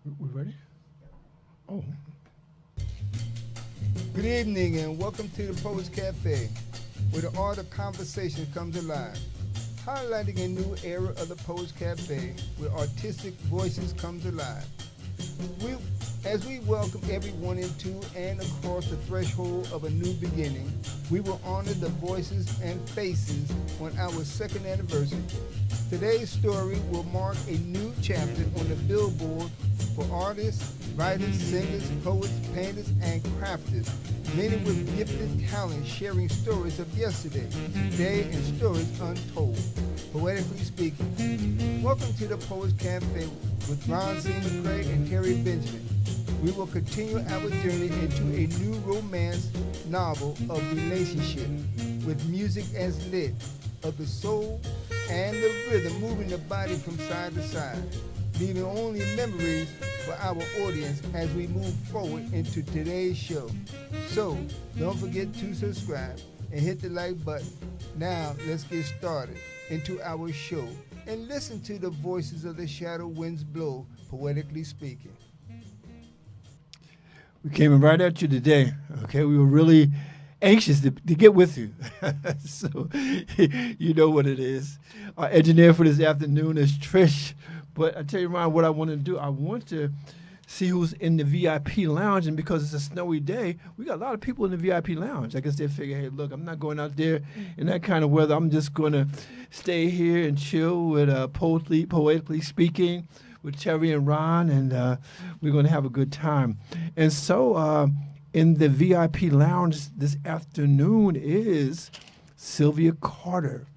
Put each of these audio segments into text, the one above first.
We ready? Oh. Good evening and welcome to the Poets Cafe, where the art of conversation comes alive. Highlighting a new era of the Poets Cafe, where artistic voices come alive. As we welcome everyone into and across the threshold of a new beginning, we will honor the voices and faces on our second anniversary. Today's story will mark a new chapter on the billboard for artists, writers, singers, poets, painters, and crafters, many with gifted talent sharing stories of yesterday, today, and stories untold. Poetically Speaking. Welcome to the Poets Cafe with Ronald, McCray, and Terry Benjamin. We will continue our journey into a new romance novel of relationship with music as lit, of the soul and the rhythm moving the body from side to side, leaving only memories for our audience as we move forward into today's show. So, don't forget to subscribe and hit the like button. Now, let's get started into our show and listen to the voices of the shadow winds blow, poetically speaking. We came right at you today, okay? We were really anxious to get with you. So, you know what it is. Our engineer for this afternoon is Trish. But I tell you, Ryan, what I want to do, I want to see who's in the VIP lounge. And because it's a snowy day, we got a lot of people in the VIP lounge. I guess they figure, hey, look, I'm not going out there in that kind of weather. I'm just going to stay here and chill with Poetically Speaking with Terry and Ron, and we're going to have a good time. And so in the VIP lounge this afternoon is Sylvia Carter,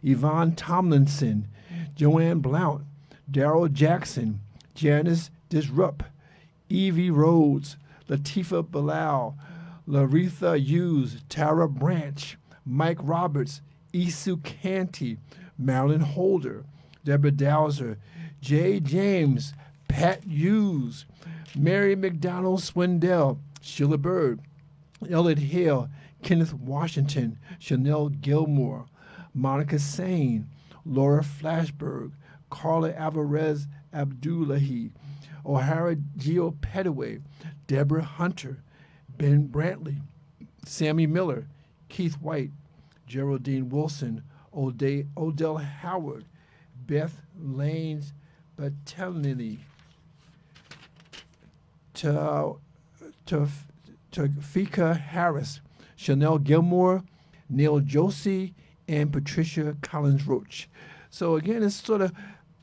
Yvonne Tomlinson, Joanne Blount, Daryl Jackson, Janice Disrupt, Evie Rhodes, Latifa Bilal, Laretha Hughes, Tara Branch, Mike Roberts, Isu Canty, Marilyn Holder, Deborah Dowser, Jay James, Pat Hughes, Mary McDonald Swindell, Sheila Bird, Elliot Hale, Kenneth Washington, Chanel Gilmore, Monica Sane, Laura Flashberg, Carla Alvarez Abdullahi, O'Hara Gio Petaway, Deborah Hunter, Ben Brantley, Sammy Miller, Keith White, Geraldine Wilson, Odell Howard, Beth Lanes Batelini, Tafika Harris, Chanel Gilmore, Neil Josie, and Patricia Collins Roach. So again, it's sort of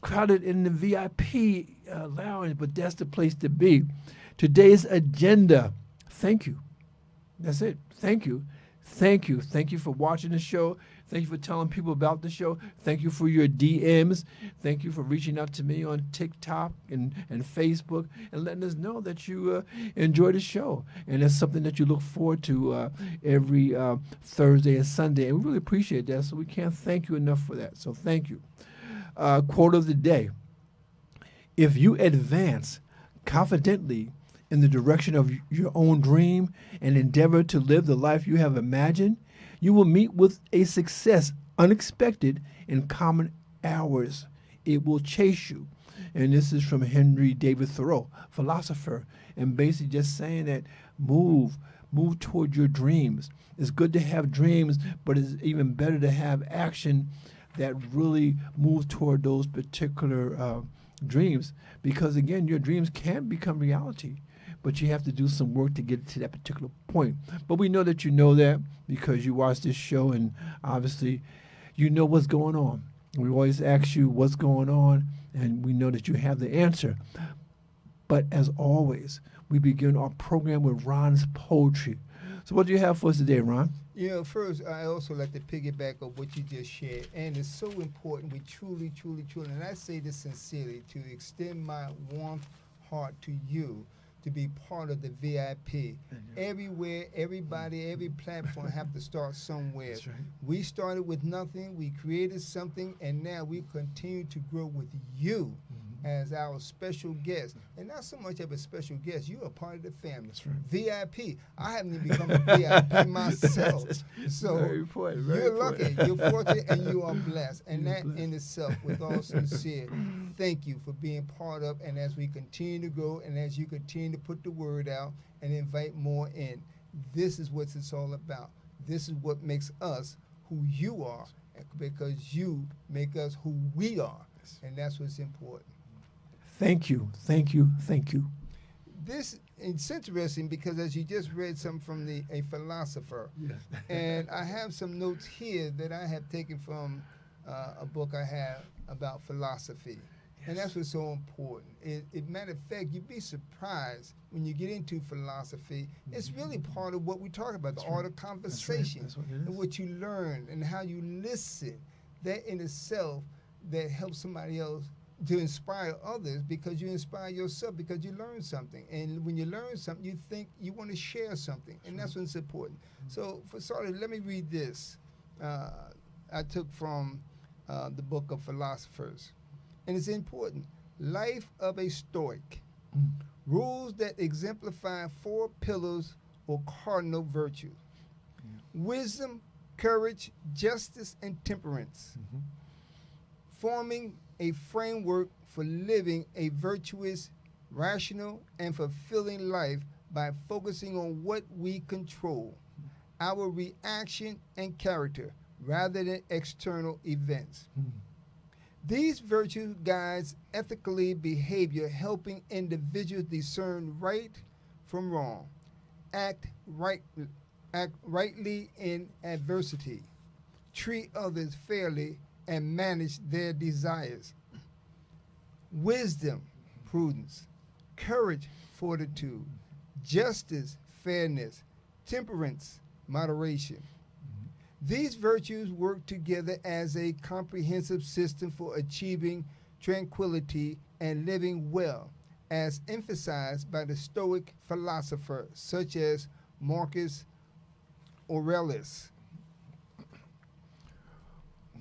crowded in the VIP lounge, but that's the place to be. Today's agenda. Thank you. That's it. Thank you. Thank you. Thank you for watching the show. Thank you for telling people about the show. Thank you for your DMs. Thank you for reaching out to me on TikTok and Facebook and letting us know that you enjoy the show. And that's something that you look forward to every Thursday and Sunday. And we really appreciate that, so we can't thank you enough for that. So thank you. Quote of the day. If you advance confidently in the direction of your own dream and endeavor to live the life you have imagined, you will meet with a success unexpected in common hours. It will chase you. And this is from Henry David Thoreau, philosopher, and basically just saying that move toward your dreams. It's good to have dreams, but it's even better to have action that really moves toward those particular dreams. Because again, your dreams can become reality, but you have to do some work to get to that particular point. But we know that you know that because you watch this show, and obviously you know what's going on. We always ask you what's going on, and we know that you have the answer. But as always, we begin our program with Ron's poetry. So what do you have for us today, Ron? You know, first, I also like to piggyback on what you just shared, and it's so important. We truly, and I say this sincerely, to extend my warm heart to you to be part of the VIP. Everywhere, everybody, every platform have to start somewhere. That's right. We started with nothing, we created something, and now we continue to grow with you. as our special guest. And not so much of a special guest, you are part of the family. That's right. VIP. I haven't even become a VIP myself. So very important, you're important. lucky, you're fortunate, and you are blessed. And You're that blessed. in itself, with all sincere, thank you for being part of, and as we continue to grow, and as you continue to put the word out and invite more in, this is what it's all about. This is what makes us who you are, because you make us who we are, and that's what's important. Thank you, thank you, thank you. This it's interesting because as you just read something from a philosopher, Yes. and I have some notes here that I have taken from a book I have about philosophy. And that's what's so important. Matter of fact, you'd be surprised when you get into philosophy. It's really part of what we talk about, the art of conversation, That's what it is. and what you learn and how you listen. That in itself, that helps somebody else to inspire others, because you inspire yourself because you learn something. And when you learn something, you think you want to share something, and that's what's important. So for starters, let me read this. I took from the book of philosophers. And it's important. Life of a Stoic. Rules that exemplify 4 pillars or cardinal virtues. Wisdom, courage, justice, and temperance. Forming a framework for living a virtuous, rational, and fulfilling life by focusing on what we control, our reaction and character, rather than external events. These virtues guides ethically behavior, helping individuals discern right from wrong, act rightly in adversity, treat others fairly, and manage their desires. Wisdom, prudence, courage, fortitude, justice, fairness, temperance, moderation. These virtues work together as a comprehensive system for achieving tranquility and living well, as emphasized by the Stoic philosophers such as Marcus Aurelius.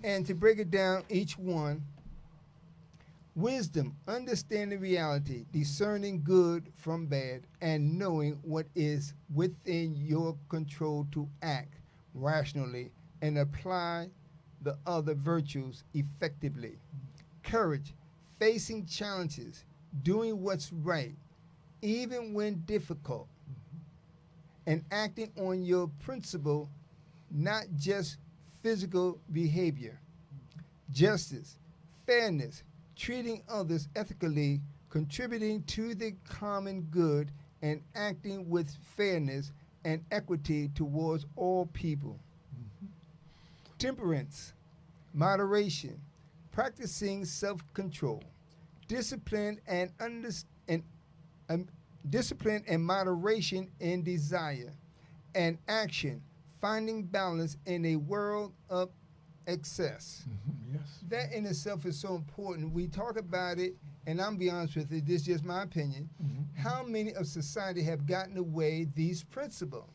And to break it down, each one: wisdom, understanding reality, discerning good from bad, and knowing what is within your control to act rationally and apply the other virtues effectively. Courage, facing challenges, doing what's right, even when difficult, and acting on your principle, not just physical behavior. Justice, fairness, treating others ethically, contributing to the common good, and acting with fairness and equity towards all people. Temperance, moderation, practicing self-control, discipline and discipline and moderation in desire and action, finding balance in a world of excess. Yes. That in itself is so important. We talk about it, and I'm be honest with you, this is just my opinion. How many of society have gotten away these principles?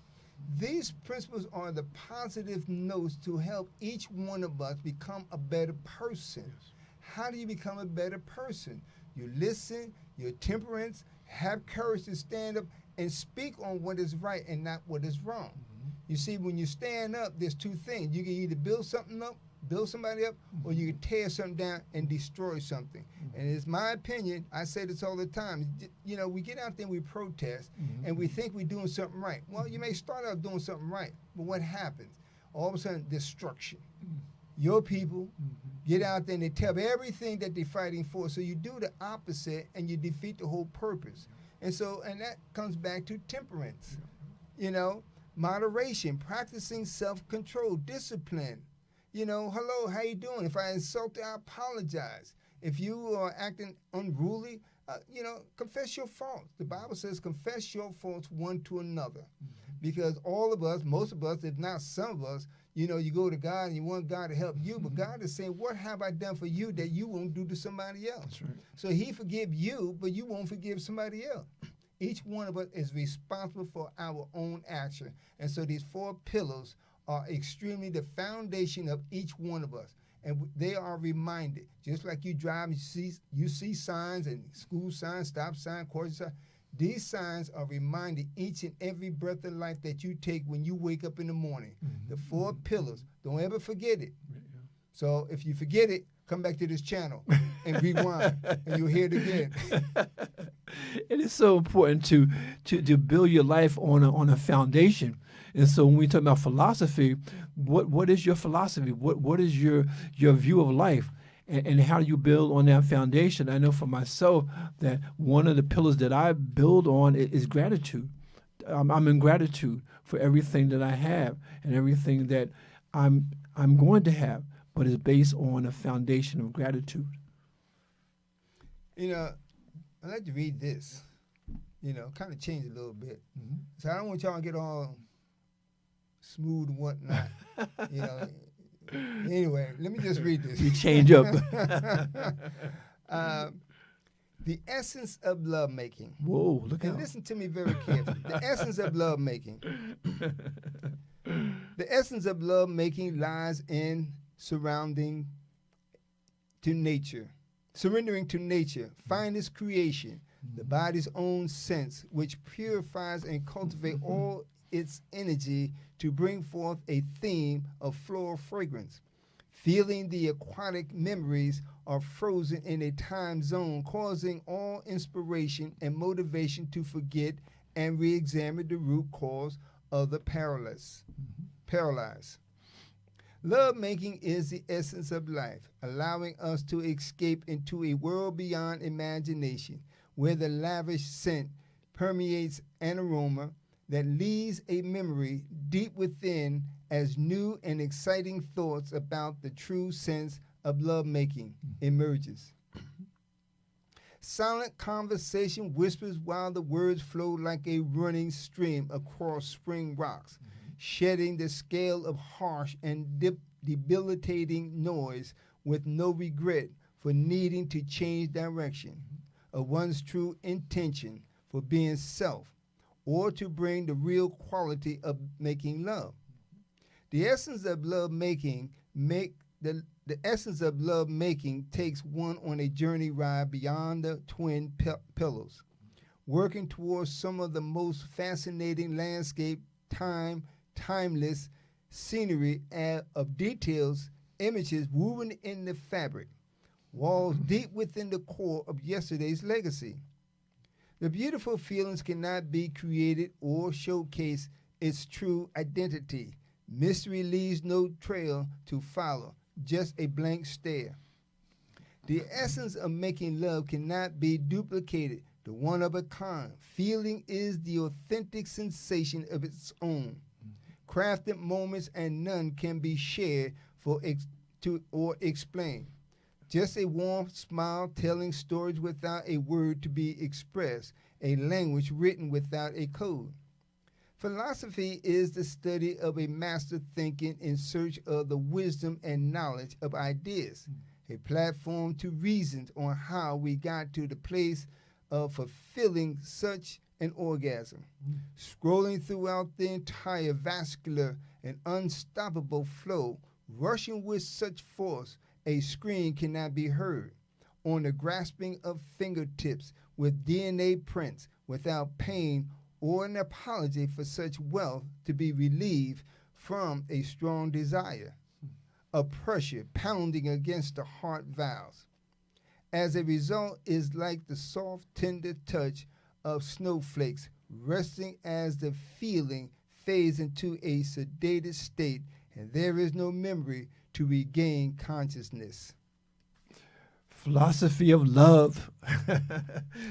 These principles are the positive notes to help each one of us become a better person. Yes. How do you become a better person? You listen, you're temperance, have courage to stand up and speak on what is right and not what is wrong. You see, when you stand up, there's 2 things. You can either build something up, build somebody up, or you can tear something down and destroy something. And it's my opinion, I say this all the time, you know, we get out there and we protest, and we think we're doing something right. Well, you may start out doing something right, but what happens? All of a sudden, destruction. Your people get out there and they tell everything that they're fighting for, so you do the opposite and you defeat the whole purpose. And so, and that comes back to temperance, you know, moderation, practicing self-control, discipline. You know, hello, how you doing? If I insult you, I apologize. If you are acting unruly, you know, confess your faults. The Bible says confess your faults one to another. Because all of us, most of us, if not some of us, you know, you go to God and you want God to help you, but God is saying, what have I done for you that you won't do to somebody else? That's right. So he forgive you, but you won't forgive somebody else. Each one of us is responsible for our own action. And so these 4 pillars are extremely the foundation of each one of us. and they are reminded. Just like you drive, you see signs and school signs, stop sign, caution sign. These signs are reminded each and every breath of life that you take when you wake up in the morning. The 4 pillars. Don't ever forget it. So if you forget it, come back to this channel and rewind, and you'll hear it again. It is so important to build your life on a foundation. And so when we talk about philosophy, what is your philosophy? What is your view of life? And how do you build on that foundation? I know for myself that one of the pillars that I build on is gratitude. I'm in gratitude for everything that I have and everything that I'm going to have, but it's based on a foundation of gratitude. You know, I'd like to read this, kind of change it a little bit. So I don't want y'all to get all smooth and whatnot, Anyway, let me just read this. You change up. The essence of lovemaking. Whoa, look out. And listen to me very carefully. The essence of lovemaking. The essence of lovemaking lies in surrendering to nature, finest creation, the body's own sense, which purifies and cultivates all its energy to bring forth a theme of floral fragrance. Feeling the aquatic memories are frozen in a time zone, causing all inspiration and motivation to forget and re-examine the root cause of the paralyzed. Love-making is the essence of life, allowing us to escape into a world beyond imagination, where the lavish scent permeates an aroma that leaves a memory deep within as new and exciting thoughts about the true sense of lovemaking emerges. Silent conversation whispers while the words flow like a running stream across spring rocks, shedding the scale of harsh and debilitating noise with no regret for needing to change direction of one's true intention for being self, or to bring the real quality of making love. The essence of love making takes one on a journey ride beyond the twin pillars, working towards some of the most fascinating landscape, timeless scenery of details, images woven in the fabric, walls deep within the core of yesterday's legacy. The beautiful feelings cannot be created or showcase its true identity. Mystery leaves no trail to follow, just a blank stare. The essence of making love cannot be duplicated, the one of a kind. Feeling is the authentic sensation of its own. Crafted moments, and none can be shared or explained. Just a warm smile telling stories without a word to be expressed, a language written without a code. Philosophy is the study of a master thinking in search of the wisdom and knowledge of ideas, a platform to reason on how we got to the place of fulfilling such an orgasm. Scrolling throughout the entire vascular and unstoppable flow, rushing with such force, a scream cannot be heard. On the grasping of fingertips with DNA prints, without pain or an apology for such wealth to be relieved from a strong desire, a pressure pounding against the heart valves. As a result, is like the soft, tender touch of snowflakes resting as the feeling fades into a sedated state, and there is no memory to regain consciousness. Philosophy of love.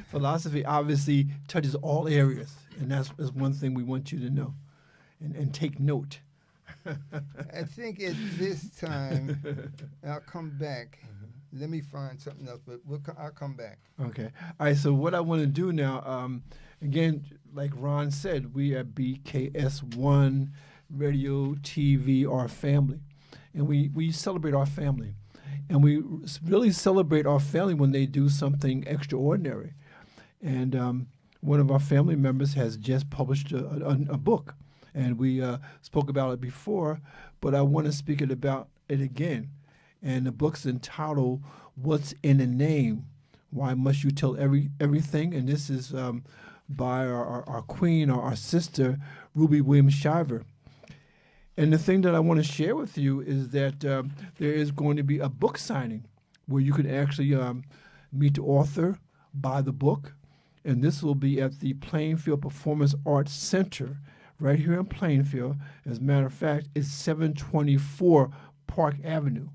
Philosophy obviously touches all areas, and that's one thing we want you to know and take note. I think at this time, I'll come back. Let me find something else, but I'll come back. Okay. All right, so what I want to do now, again, like Ron said, we at BKS1 Radio TV, our family. And we celebrate our family. And we really celebrate our family when they do something extraordinary. And one of our family members has just published a book. And we spoke about it before, but I want to speak about it again. And the book's entitled "What's in a Name? Why Must You Tell Everything?" And this is by our queen, or our sister, Ruby Williams Shiver. And the thing that I want to share with you is that there is going to be a book signing where you can actually meet the author, buy the book, and this will be at the Plainfield Performance Arts Center right here in Plainfield. As a matter of fact, it's 724 Park Avenue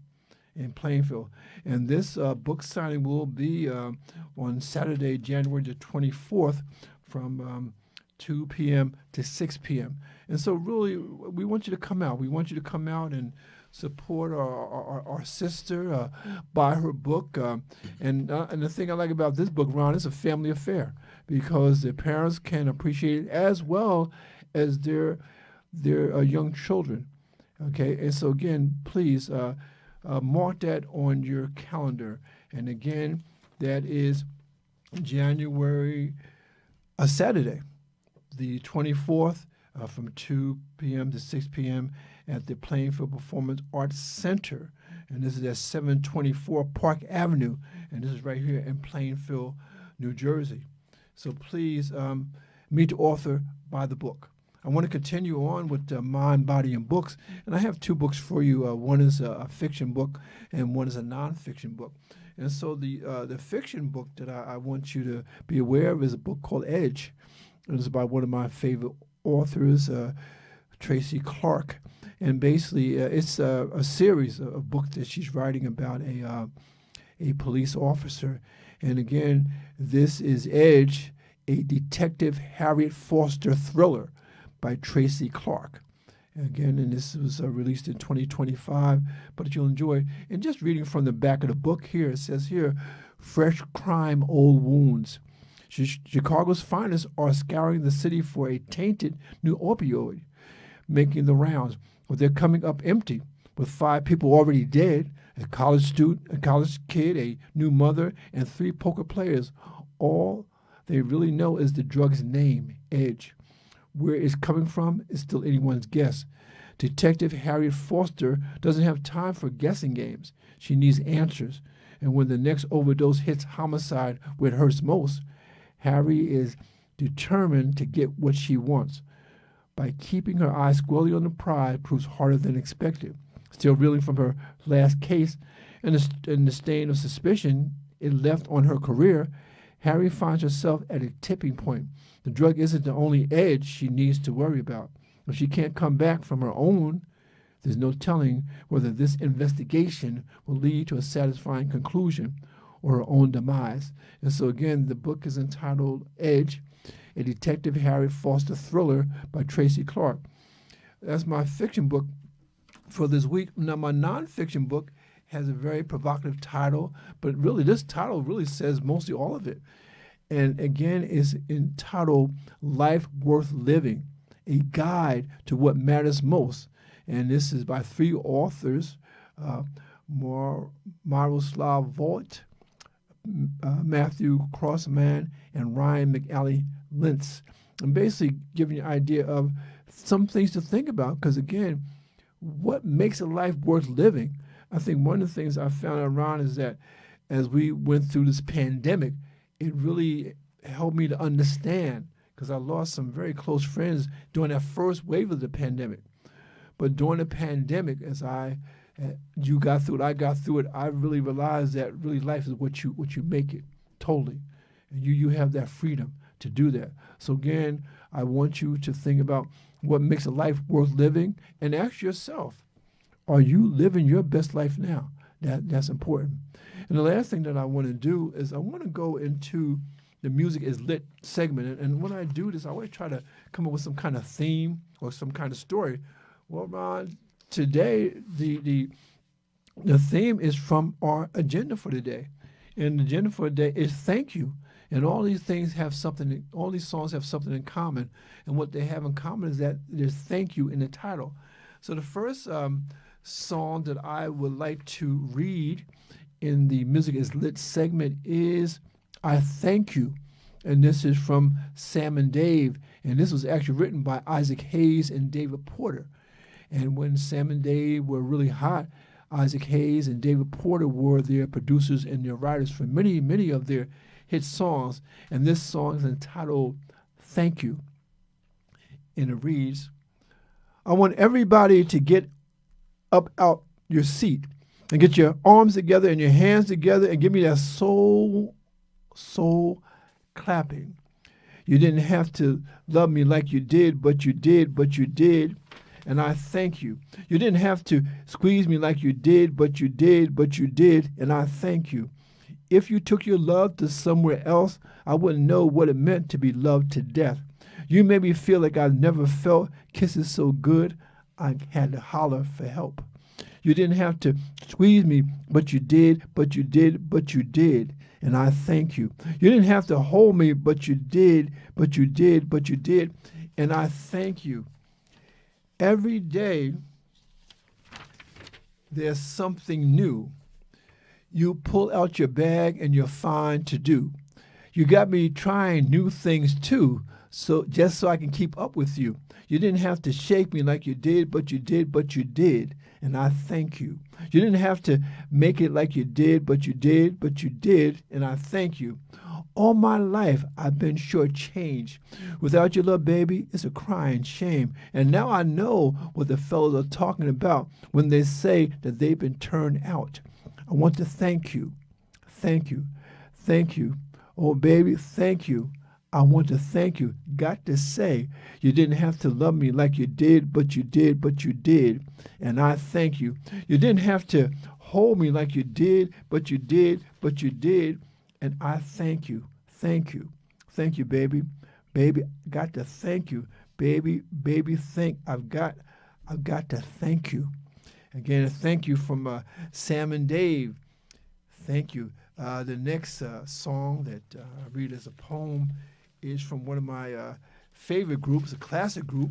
in Plainfield. And this book signing will be on Saturday, January the 24th from 2 p.m. to 6 p.m. And so really, we want you to come out. We want you to come out and support our sister, buy her book. And the thing I like about this book, Ron, it's a family affair because the parents can appreciate it as well as their young children. Okay, and so again, please mark that on your calendar. And again, that is January, Saturday, the 24th, from 2 p.m. to 6 p.m. at the Plainfield Performance Arts Center. And this is at 724 Park Avenue, and this is right here in Plainfield, New Jersey. So please meet the author, buy the book. I want to continue on with Mind, Body, and Books, and I have two books for you. One is a fiction book, and one is a nonfiction book. And so the fiction book that I want you to be aware of is a book called Edge. It is by one of my favorite authors, Tracy Clark. And basically, it's a series of books that she's writing about a police officer. And again, this is Edge, a Detective Harriet Foster thriller by Tracy Clark. Again, and this was released in 2025, but you'll enjoy. And just reading from the back of the book here, it says here, fresh crime, old wounds. Chicago's finest are scouring the city for a tainted new opioid, making the rounds. Well, they're coming up empty, with 5 people already dead, a college student, a college kid, a new mother, and 3 poker players. All they really know is the drug's name, Edge. Where it's coming from is still anyone's guess. Detective Harriet Foster doesn't have time for guessing games. She needs answers. And when the next overdose hits homicide where it hurts most, Harry is determined to get what she wants. By keeping her eyes squarely on the prize proves harder than expected. Still reeling from her last case and the stain of suspicion it left on her career, Harry finds herself at a tipping point. The drug isn't the only edge she needs to worry about. If she can't come back from her own, there's no telling whether this investigation will lead to a satisfying conclusion or her own demise. And so again, the book is entitled Edge, a Detective Harriet Foster thriller by Tracy Clark. That's my fiction book for this week. Now, my nonfiction book has a very provocative title, but really this title really says mostly all of it. And again, it's entitled Life Worth Living, a guide to what matters most. And this is by 3 authors, Miroslav Volf, Matthew Croasmun, and Ryan McAnnally Linz. And basically giving you an idea of some things to think about, because again, what makes a life worth living? I think one of the things I found out, Ron, is that as we went through this pandemic, it really helped me to understand, because I lost some very close friends during that first wave of the pandemic. But during the pandemic, as you got through it, I got through it, I really realized that really life is what you make it, totally. And you have that freedom to do that. So again, I want you to think about what makes a life worth living and ask yourself, are you living your best life now? That's important. And the last thing that I want to do is I want to go into the Music is Lit segment. And when I do this, I always try to come up with some kind of theme or some kind of story. Well, Ron, today the theme is from our agenda for today. And the agenda for today is thank you. And all these things have something, all these songs have something in common. And what they have in common is that there's thank you in the title. So the first song that I would like to read in the Music is Lit segment is I Thank You. And this is from Sam and Dave. And this was actually written by Isaac Hayes and David Porter. And when Sam and Dave were really hot, Isaac Hayes and David Porter were their producers and their writers for many, many of their hit songs. And this song is entitled Thank You. And it reads, I want everybody to get up out your seat and get your arms together and your hands together and give me that soul clapping. You didn't have to love me like you did, but you did, and I thank you. You didn't have to squeeze me like you did, but you did, and I thank you. If you took your love to somewhere else, I wouldn't know what it meant to be loved to death. You made me feel like I've never felt kisses so good, I had to holler for help. You didn't have to squeeze me, but you did, and I thank you. You didn't have to hold me, but you did, and I thank you. Every day, there's something new. You pull out your bag and you're fine to do. You got me trying new things too, just so I can keep up with you. You didn't have to shake me like you did, but you did, and I thank you. You didn't have to make it like you did, but you did, and I thank you. All my life, I've been shortchanged. Without your love, baby, it's a crying shame. And now I know what the fellows are talking about when they say that they've been turned out. I want to thank you. Thank you. Thank you. Oh, baby, thank you. I want to thank you. Got to say, you didn't have to love me like you did, but you did, and I thank you. You didn't have to hold me like you did, but you did, and I thank you. Thank you. Thank you, baby. Baby, got to thank you. Baby, I've got to thank you. Again, a thank you from Sam and Dave. Thank you. The next song that I read as a poem is from one of my favorite groups, a classic group,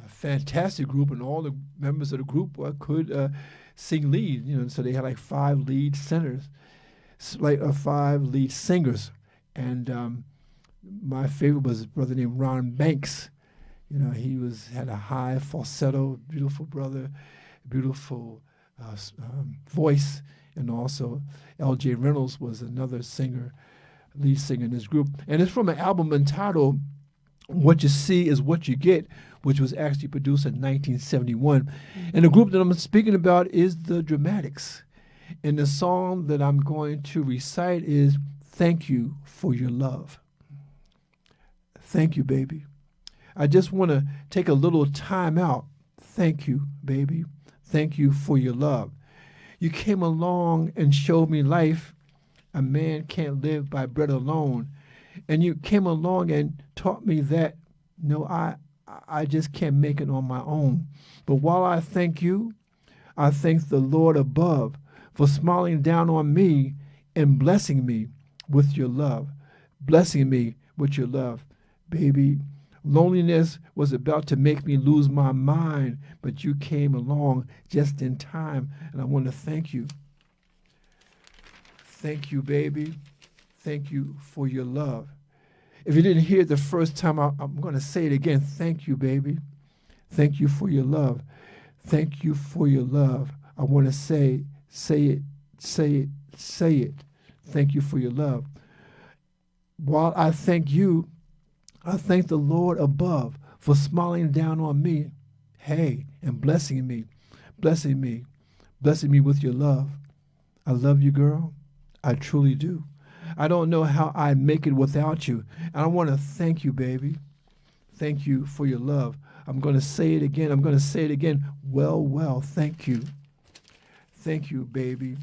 a fantastic group, and all the members of the group could sing lead. So they had like 5 lead singers, and my favorite was a brother named Ron Banks. He had a high falsetto, beautiful brother, beautiful voice, and also L.J. Reynolds was another singer, lead singer in this group. And it's from an album entitled What You See Is What You Get, which was actually produced in 1971. And the group that I'm speaking about is the Dramatics. And the song that I'm going to recite is Thank You for Your Love. Thank you, baby. I just want to take a little time out. Thank you, baby. Thank you for your love. You came along and showed me life. A man can't live by bread alone. And you came along and taught me that, no, I just can't make it on my own. But while I thank you, I thank the Lord above for smiling down on me and blessing me with your love. Blessing me with your love. Baby, loneliness was about to make me lose my mind, but you came along just in time, and I want to thank you. Thank you, baby. Thank you for your love. If you didn't hear it the first time, I'm going to say it again. Thank you, baby. Thank you for your love. Thank you for your love. I want to say it. Thank you for your love. While I thank you, I thank the Lord above for smiling down on me, and blessing me with your love. I love you, girl. I truly do. I don't know how I'd make it without you. And I want to thank you, baby. Thank you for your love. I'm going to say it again. Well, thank you. Thank you, baby.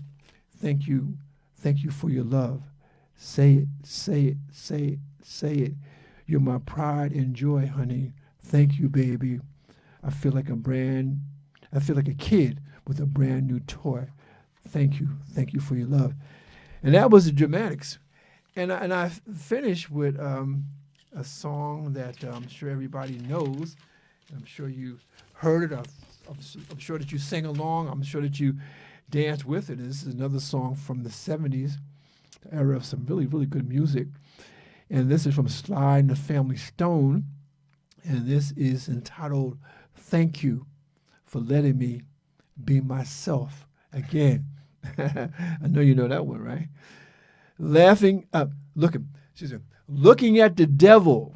Thank you for your love. Say it. You're my pride and joy, honey. Thank you, baby. I feel like a kid with a brand new toy. Thank you for your love. And that was the Dramatics. And I finished with a song that I'm sure everybody knows. I'm sure you heard it. I'm sure that you sang along. I'm sure that you danced with it. This is another song from the 70s, the era of some really, really good music. And this is from Sly and the Family Stone. And this is entitled, Thank You for Letting Me Be Myself again. I know you know that one, right? Laughing up, looking at the devil,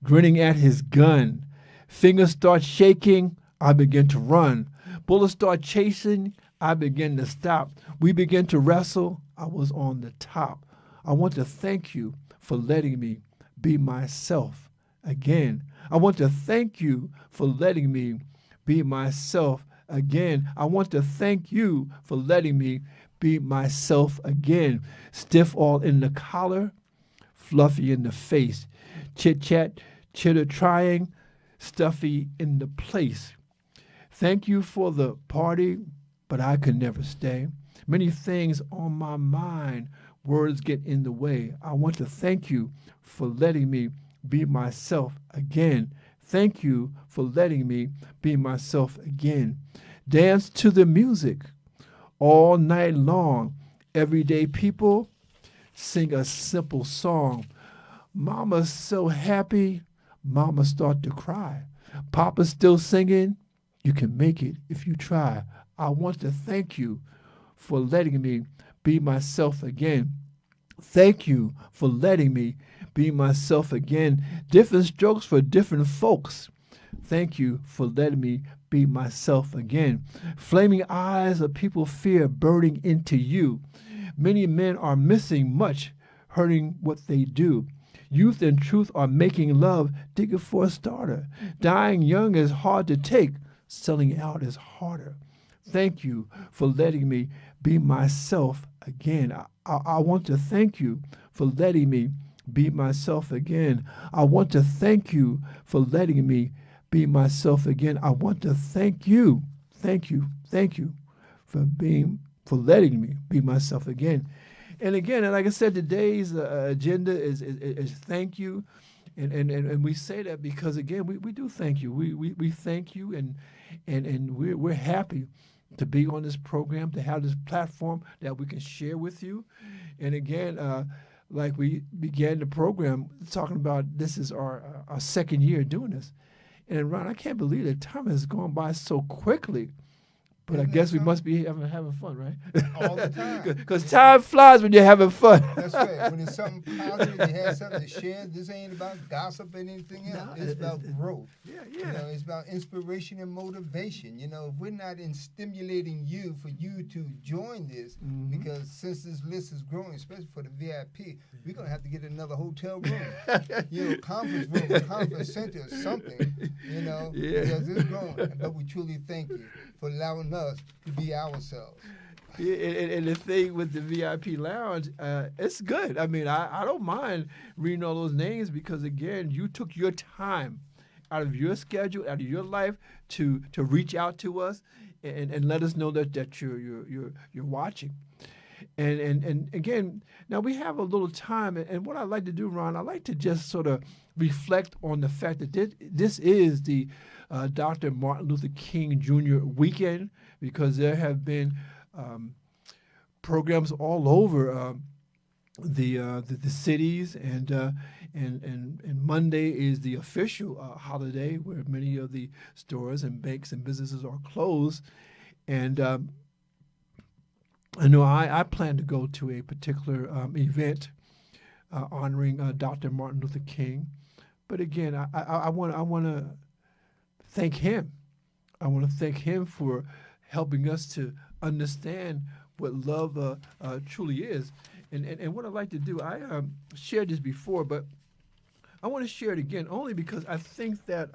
grinning at his gun. Fingers start shaking, I begin to run. Bullets start chasing, I begin to stop. We begin to wrestle, I was on the top. I want to thank you for letting me be myself again. I want to thank you for letting me be myself again. I want to thank you for letting me be myself again. Stiff all in the collar, fluffy in the face. Chit-chat, chitter-trying, stuffy in the place. Thank you for the party, but I could never stay. Many things on my mind, words get in the way. I want to thank you for letting me be myself again. Thank you for letting me be myself again. Dance to the music all night long. Everyday people sing a simple song. Mama's so happy, Mama start to cry. Papa's still singing, you can make it if you try. I want to thank you for letting me be myself again. Thank you for letting me be myself again. Different strokes for different folks. Thank you for letting me be myself again. Flaming eyes of people fear burning into you. Many men are missing much, hurting what they do. Youth and truth are making love, digging for a starter. Dying young is hard to take, selling out is harder. Thank you for letting me be myself again. I want to thank you for letting me be myself again. I want to thank you for letting me be myself again. I want to thank you for letting me be myself again. And again, and like I said, today's agenda is thank you. And we say that because, again, we do thank you. We thank you, and we're happy to be on this program, to have this platform that we can share with you. And again, like we began the program talking about, this is our second year doing this. And Ron, I can't believe that time has gone by so quickly. But I guess we must be having fun, right? All the time. Because time flies when you're having fun. That's right. When it's something positive, you have something to share. This ain't about gossip and anything else. No, it's about growth. Yeah. You know, it's about inspiration and motivation. You know, if we're not stimulating you for you to join this, because since this list is growing, especially for the VIP, we're going to have to get another hotel room, conference room, conference center, something, because it's growing. But we truly thank you for allowing us to be ourselves. Yeah, and the thing with the VIP lounge, it's good. I mean, I don't mind reading all those names because, again, you took your time out of your schedule, out of your life to reach out to us and let us know that you're watching. And again, now we have a little time, and what I like to do, Ron, I like to just sort of reflect on the fact that this is the Dr. Martin Luther King Jr. weekend, because there have been programs all over the cities, and Monday is the official holiday where many of the stores and banks and businesses are closed, and I know I plan to go to a particular event honoring Dr. Martin Luther King, but again, I want to thank him. I want to thank him for helping us to understand what love truly is. And what I'd like to do, I shared this before, but I want to share it again only because I think that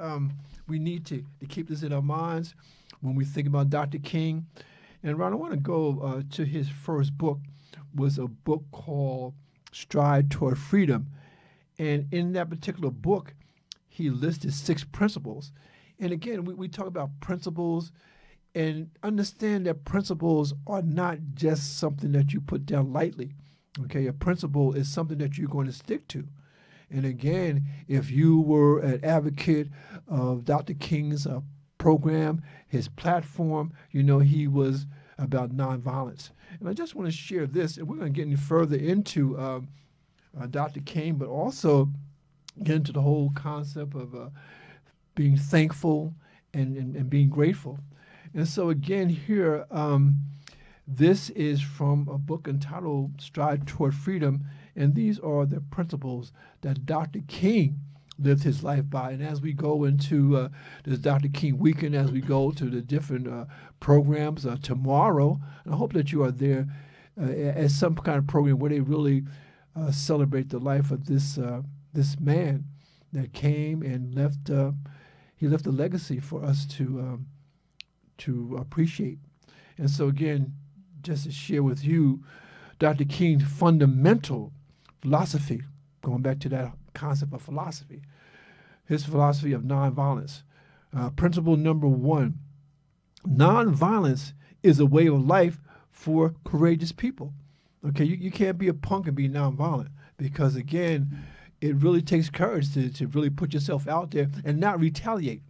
we need to keep this in our minds when we think about Dr. King. And Ron, I want to go to his first book, was a book called Stride Toward Freedom. And in that particular book, he listed 6 principles. And again, we talk about principles, and understand that principles are not just something that you put down lightly. Okay, a principle is something that you're going to stick to. And again, if you were an advocate of Dr. King's program, his platform, he was about nonviolence. And I just want to share this, and we're going to get any further into Dr. King, but also get into the whole concept of being thankful and being grateful. And so again here, This is from a book entitled Stride Toward Freedom, and these are the principles that Dr. King lived his life by. And as we go into this Dr. King weekend, as we go to the different programs tomorrow, and I hope that you are there as some kind of program where they really celebrate the life of this man that came and left. He left a legacy for us to appreciate. And so again, just to share with you, Dr. King's fundamental philosophy, going back to that concept of philosophy, his philosophy of nonviolence. Principle number 1, nonviolence is a way of life for courageous people. Okay, you can't be a punk and be nonviolent, because again, it really takes courage to really put yourself out there and not retaliate.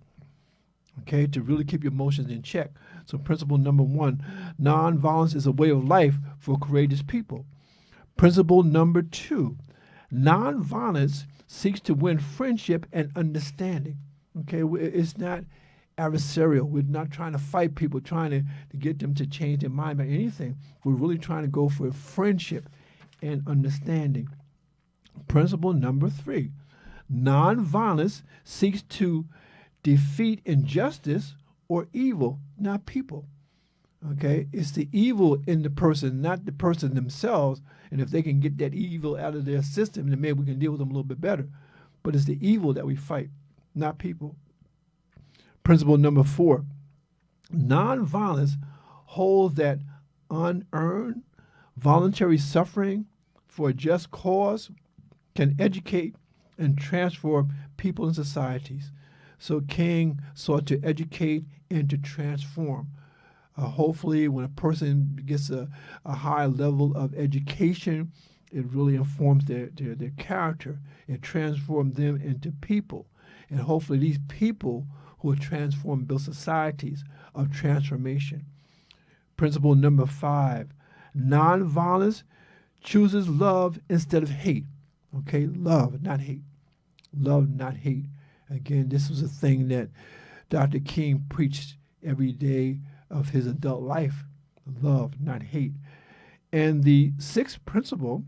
Okay, to really keep your emotions in check. So principle number 1, nonviolence is a way of life for courageous people. Principle number 2, nonviolence seeks to win friendship and understanding. Okay, it's not adversarial. We're not trying to fight people, trying to get them to change their mind about anything. We're really trying to go for friendship and understanding. Principle number 3, nonviolence seeks to defeat injustice or evil, not people. Okay, it's the evil in the person, not the person themselves. And if they can get that evil out of their system, then maybe we can deal with them a little bit better. But it's the evil that we fight, not people. Principle number 4, nonviolence holds that unearned voluntary suffering for a just cause can educate and transform people and societies. So King sought to educate and to transform. Hopefully, when a person gets a high level of education, it really informs their character and transforms them into people. And hopefully these people who are transformed build societies of transformation. Principle number 5, nonviolence chooses love instead of hate. Okay, love, not hate. Love, not hate. Again, this was a thing that Dr. King preached every day of his adult life. Love, not hate. And the 6th principle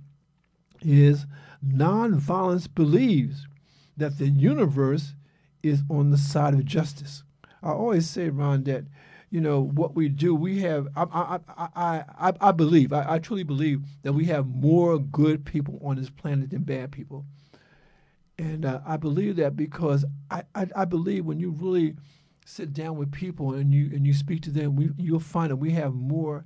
is nonviolence believes that the universe is on the side of justice. I always say, Ron, that what we do, we have. I believe. I truly believe that we have more good people on this planet than bad people. And I believe that because I believe when you really sit down with people and you speak to them, you'll find that we have more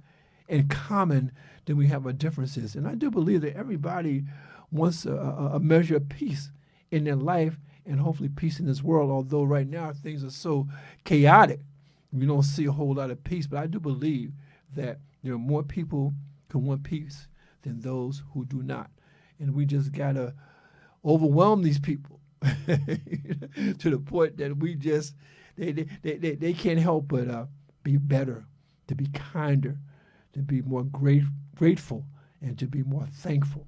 in common than we have our differences. And I do believe that everybody wants a measure of peace in their life and hopefully peace in this world, although right now things are so chaotic. We don't see a whole lot of peace, but I do believe that there are more people who want peace than those who do not. And we just got to overwhelm these people to the point that we just, they can't help but be better, to be kinder, to be more grateful, and to be more thankful.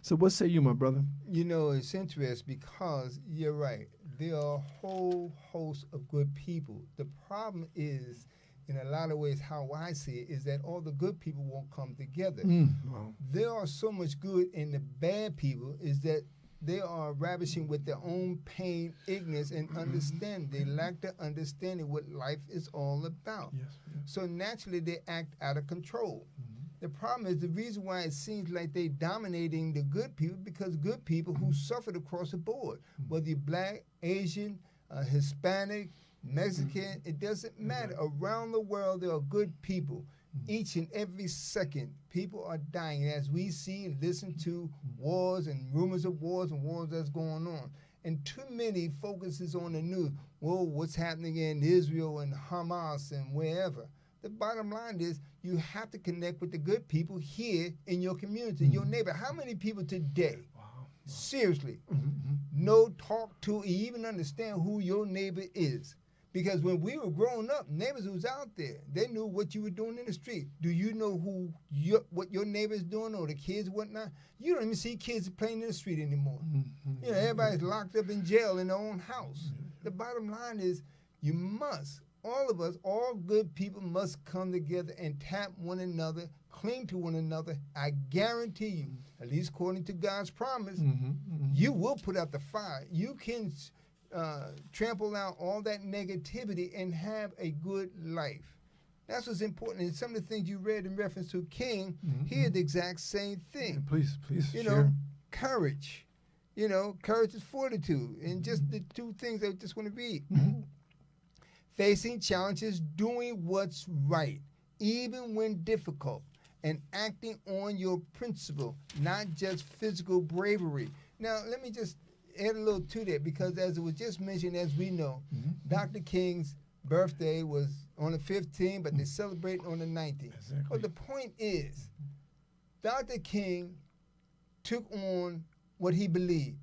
So what say you, my brother? It's interesting because you're right. There are a whole host of good people. The problem is, in a lot of ways, how I see it, is that all the good people won't come together. Wow. There are so much good in the bad people is that they are ravishing with their own pain, ignorance, and understanding. They lack the understanding what life is all about. Yes. So naturally, they act out of control. The problem is the reason why it seems like they're dominating the good people, because good people who suffered across the board, whether you're black, Asian, Hispanic, Mexican, it doesn't matter. Around the world, there are good people. Each and every second, people are dying. As we see and listen to wars and rumors of wars and wars that's going on. And too many focuses on the news. Well, what's happening in Israel and Hamas and wherever. The bottom line is you have to connect with the good people here in your community, your neighbor. How many people today, seriously, know, talk to, even understand who your neighbor is? Because when we were growing up, neighbors was out there. They knew what you were doing in the street. Do you know what your neighbor's doing or the kids, whatnot? You don't even see kids playing in the street anymore. Everybody's locked up in jail in their own house. The bottom line is you must, all of us, all good people must come together and tap one another cling to one another, I guarantee you, at least according to God's promise, Mm-hmm. Mm-hmm. you will put out the fire. You can trample out all that negativity and have a good life. That's what's important. And some of the things you read in reference to King, Mm-hmm. here the exact same thing. Please You share. know, courage. You know, courage is fortitude. And just the two things I just want to read. Mm-hmm. Facing challenges, doing what's right, even when difficult, and acting on your principle, not just physical bravery. Now, let me just add a little to that, because as it was just mentioned, as we know, Mm-hmm. Dr. King's birthday was on the 15th, but they celebrate on the 19th. Exactly. But the point is, Dr. King took on what he believed.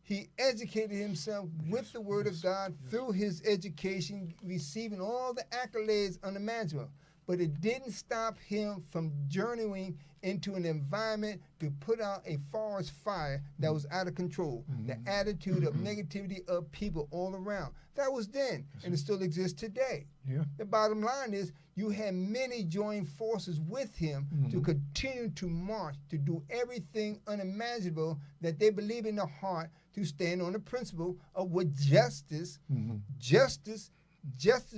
He educated himself with the Word of God through his education, receiving all the accolades unimaginable. But it didn't stop him from journeying into an environment to put out a forest fire that was out of control. The attitude of negativity of people all around. That was then, and it still exists today. Yeah. The bottom line is, you had many join forces with him to continue to march, to do everything unimaginable that they believe in their heart, to stand on the principle of what justice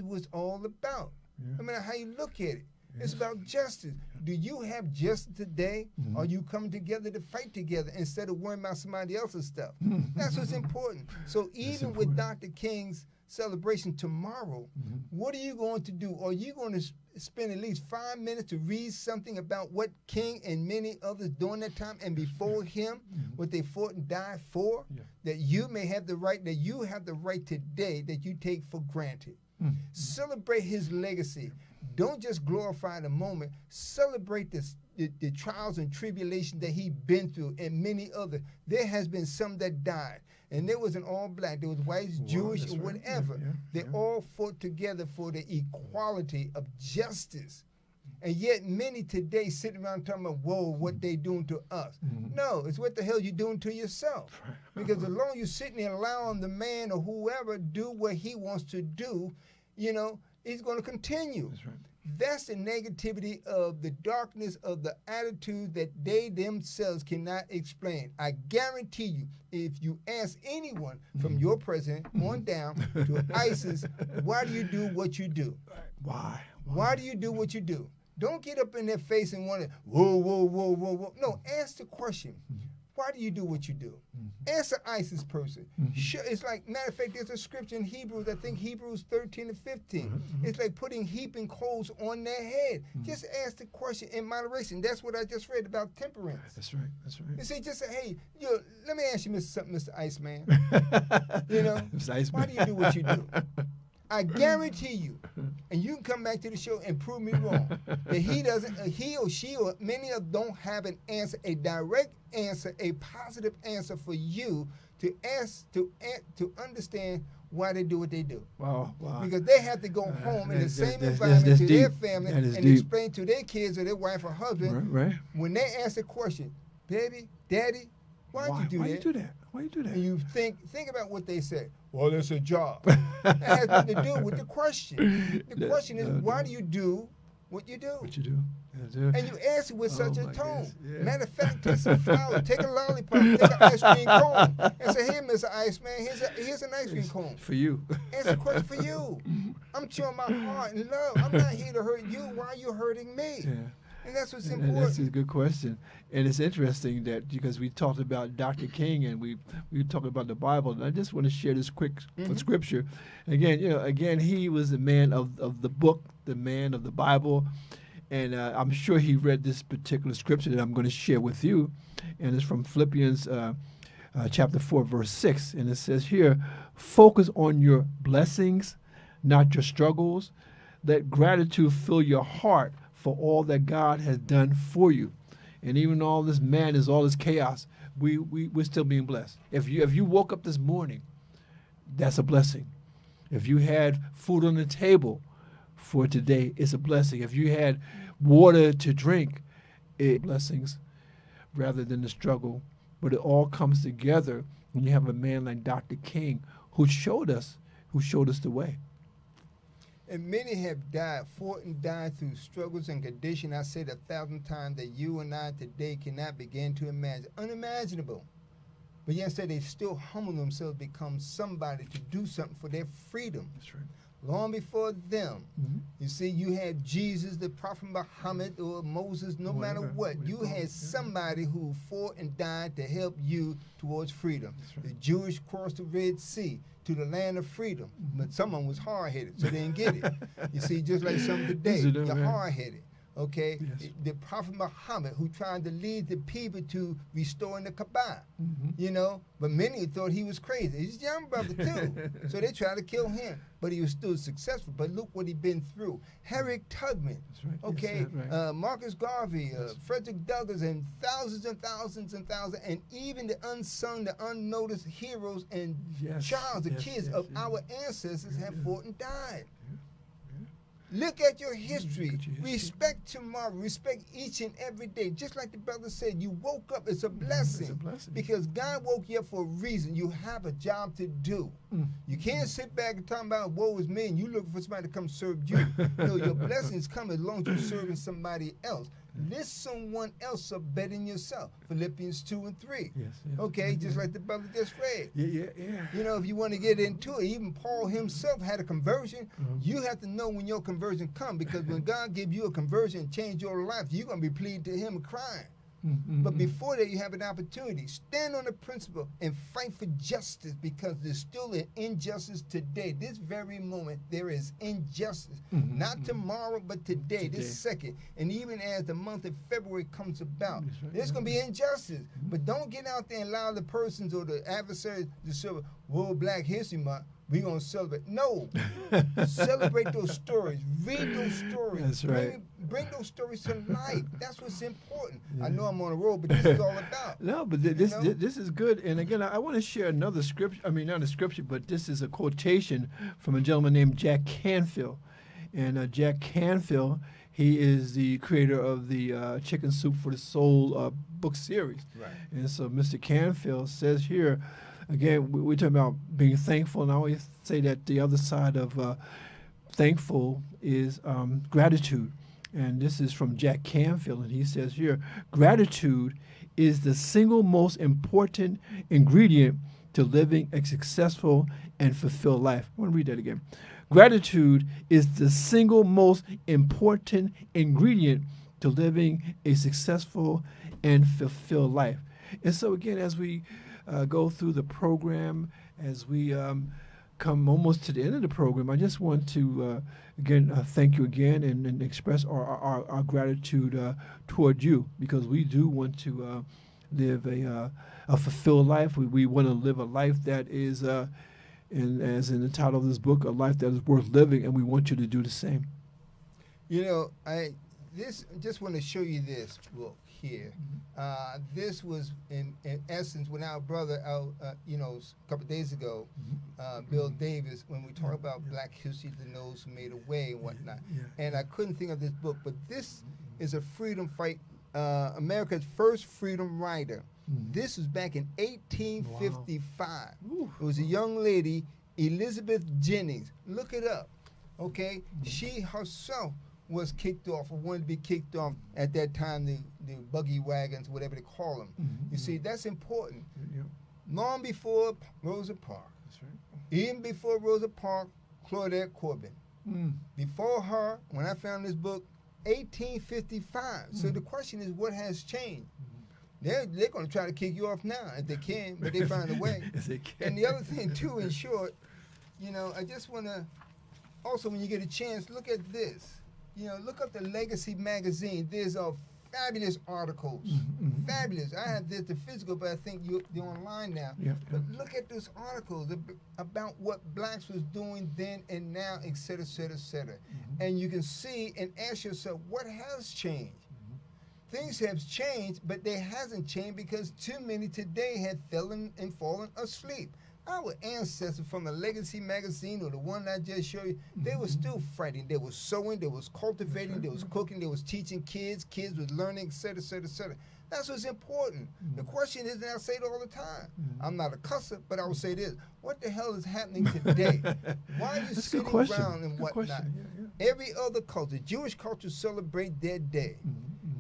was all about. Yeah. No matter how you look at it, it's about justice. Do you have justice today? Or are you coming together to fight together instead of worrying about somebody else's stuff? That's what's important. So even with Dr. King's celebration tomorrow, what are you going to do? Are you going to spend at least 5 minutes to read something about what King and many others during that time and before him, what they fought and died for, that you may have the right, that you have the right today that you take for granted? Celebrate his legacy. Don't just glorify the moment. Celebrate the trials and tribulations that he's been through, and many others. There has been some that died, and there was an all black, there was whites, Jewish, or whatever. They all fought together for the equality of justice. And yet many today sitting around talking about, whoa, what they doing to us. No, it's what the hell you doing to yourself. Because as long as you're sitting there allowing the man or whoever do what he wants to do, you know, he's going to continue. That's right. That's the negativity of the darkness of the attitude that they themselves cannot explain. I guarantee you, if you ask anyone from your president on down to ISIS, why do you do what you do? Why? Why do you do what you do? Don't get up in their face and wonder, whoa, whoa, whoa, whoa, whoa. No, ask the question. Why do you do what you do? Ask an ISIS person. Sure, it's like, matter of fact, there's a scripture in Hebrews, I think Hebrews 13 and 15. It's like putting heaping coals on their head. Just ask the question in moderation. That's what I just read about temperance. That's right. That's right. You say, just say, hey, let me ask you something, Mr. Iceman. You know, why do you do what you do? I guarantee you, and you can come back to the show and prove me wrong, that he or she or many of them don't have an answer, a direct answer, a positive answer for you to ask, to understand why they do what they do. Wow. Because they have to go home in the same environment to their family and explain to their kids or their wife or husband, when they ask the question, baby, daddy, why'd you do that? Why you do that? And you think about what they say. Well, it's a job. That has nothing to do with the question. The question is, why do you do what you do? What you do? And you ask it with such a tone. Yeah. Matter of fact, take some flowers, take a lollipop, take an ice cream cone, and say, here, Mr. Iceman, here's an ice cream cone. For you. Answer the question for you. I'm chewing my heart and love. I'm not here to hurt you. Why are you hurting me? Yeah. And that's what's And important. that's a good question. And it's interesting that because we talked about Dr. King and we talked about the Bible, and I just want to share this quick scripture. Again, he was a man of the book, the man of the Bible, and I'm sure he read this particular scripture that I'm going to share with you, and it's from Philippians chapter 4, verse 6, and it says here, focus on your blessings, not your struggles. Let gratitude fill your heart for all that God has done for you. And even all this madness, all this chaos, we're still being blessed. If you woke up this morning, that's a blessing. If you had food on the table for today, it's a blessing. If you had water to drink, it's blessings rather than the struggle. But it all comes together when you have a man like Dr. King who showed us the way. And many have died, fought and died through struggles and conditions. I said 1,000 times that you and I today cannot begin to imagine. Unimaginable. But yet they still humble themselves, become somebody to do something for their freedom. That's right. Long before them, you see, you had Jesus, the Prophet Muhammad, or Moses, no matter what. You had somebody who fought and died to help you towards freedom. Right. The Jewish crossed the Red Sea to the land of freedom. But someone was hard-headed, so they didn't get it. You see, just like some today, you're hard-headed. Okay, the Prophet Muhammad, who tried to lead the people to restoring the Kaaba, you know, but many thought he was crazy. He's a young brother too, so they tried to kill him, but he was still successful. But look what he'd been through. Harriet Tubman, okay, Marcus Garvey, Frederick Douglass, and thousands and thousands and thousands, and even the unsung, the unnoticed heroes and Charles, the kids of our ancestors have fought and died. Look at your history. Respect tomorrow. Respect each and every day. Just like the brother said, you woke up. It's a blessing. It's a blessing. Because God woke you up for a reason. You have a job to do. You can't sit back and talk about woe is me and you looking for somebody to come serve you. No, your blessings come as long as you're serving somebody else. Lift someone else up better than yourself. Philippians 2 and 3. Okay, just like the brother just read. You know, if you want to get into it, even Paul himself had a conversion. You have to know when your conversion comes, because when God gives you a conversion and change your life, you're going to be pleading to him and crying. But before that, you have an opportunity. Stand on the principle and fight for justice, because there's still an injustice today. This very moment, there is injustice. Not tomorrow, but today, this second. And even as the month of February comes about, there's going to be injustice. But don't get out there and allow the persons or the adversaries to say, World Black History Month, we're going to celebrate. No. Celebrate those stories. Read those stories. That's right. Bring those stories to life. That's what's important. I know I'm on the road, but this is all about. No, but this is good. And again, I want to share another scripture. I mean, not a scripture, but this is a quotation from a gentleman named Jack Canfield. And Jack Canfield, he is the creator of the Chicken Soup for the Soul book series. Right. And so Mr. Canfield says here, again, we're talking about being thankful, and I always say that the other side of thankful is gratitude. And this is from Jack Canfield, and he says here, gratitude is the single most important ingredient to living a successful and fulfilled life. I want to read that again. Gratitude is the single most important ingredient to living a successful and fulfilled life. And so again, as we go through the program, as we come almost to the end of the program, I just want to again thank you again and express our gratitude toward you, because we do want to live a fulfilled life. We want to live a life that is, as in the title of this book, a life that is worth living, and we want you to do the same. You know, I just want to show you this book here. This was in essence when our brother you know, a couple of days ago, Bill Davis, when we talk about Black history, the those who made a way and whatnot. And I couldn't think of this book, but this is a freedom fight, America's first freedom rider. This was back in 1855. It was a young lady, Elizabeth Jennings. Look it up, okay? She herself was kicked off, or wanted to be kicked off at that time, the buggy wagons, whatever they call them. You see, that's important. Long before Rosa Parks, even before Rosa Parks, Claudette Corbin. Before her, when I found this book, 1855. So the question is, what has changed? They're going to try to kick you off now if they can, but they find a way. Yes, they can. And the other thing, too, in short, you know, I just want to, also when you get a chance, look at this. You know, look up the Legacy magazine. There's fabulous articles. Fabulous. I have the physical, but I think they're online now. But look at those articles about what blacks was doing then and now, et cetera, et cetera, et cetera. And you can see and ask yourself, what has changed? Things have changed, but they hasn't changed because too many today had fallen asleep. Our ancestors from the Legacy magazine or the one I just showed you, they were still fighting. They were sowing, they was cultivating, they was cooking, they was teaching kids, kids was learning, et cetera, et cetera, et cetera. That's what's important. The question is, and I say it all the time, I'm not a cusser, but I will say this. What the hell is happening today? Why are you sitting around and whatnot? Every other culture, Jewish culture celebrate their day.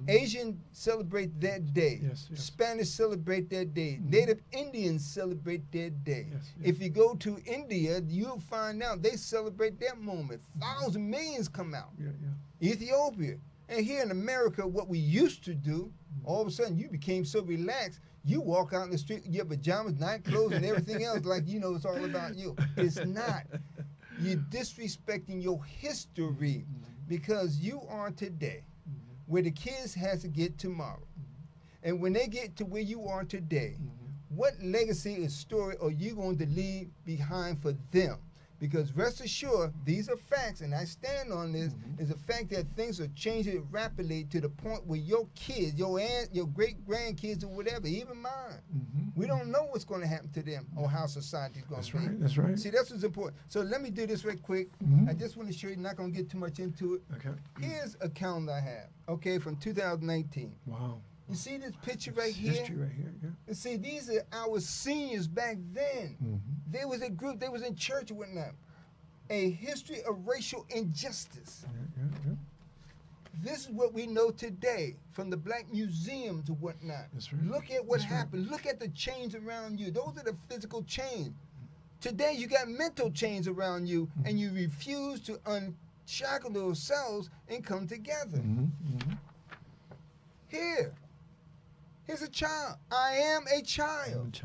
Asian celebrate their day. Spanish celebrate their day. Native Indians celebrate their day. If you go to India, you'll find out they celebrate their moment. Thousands, millions come out. Ethiopia. And here in America, what we used to do, all of a sudden you became so relaxed, you walk out in the street with your pajamas, night clothes, and everything else like you know it's all about you. It's not. You're disrespecting your history because you are today where the kids has to get tomorrow. And when they get to where you are today, what legacy or story are you going to leave behind for them? Because rest assured, these are facts, and I stand on this, is the fact that things are changing rapidly to the point where your kids, your aunt, your great-grandkids or whatever, even mine, we don't know what's going to happen to them or how society's going to be. That's right. See, that's what's important. So let me do this right quick. I just want to show you, not going to get too much into it. Here's a calendar I have, okay, from 2019. Wow. You see this picture right here? History right here, And see, these are our seniors back then. There was a group, they was in church and whatnot. A history of racial injustice. This is what we know today from the Black museums and whatnot. Look at what happened. Look at the chains around you. Those are the physical chains. Today you got mental chains around you and you refuse to unshackle those cells and come together. Here's a child. I am a child.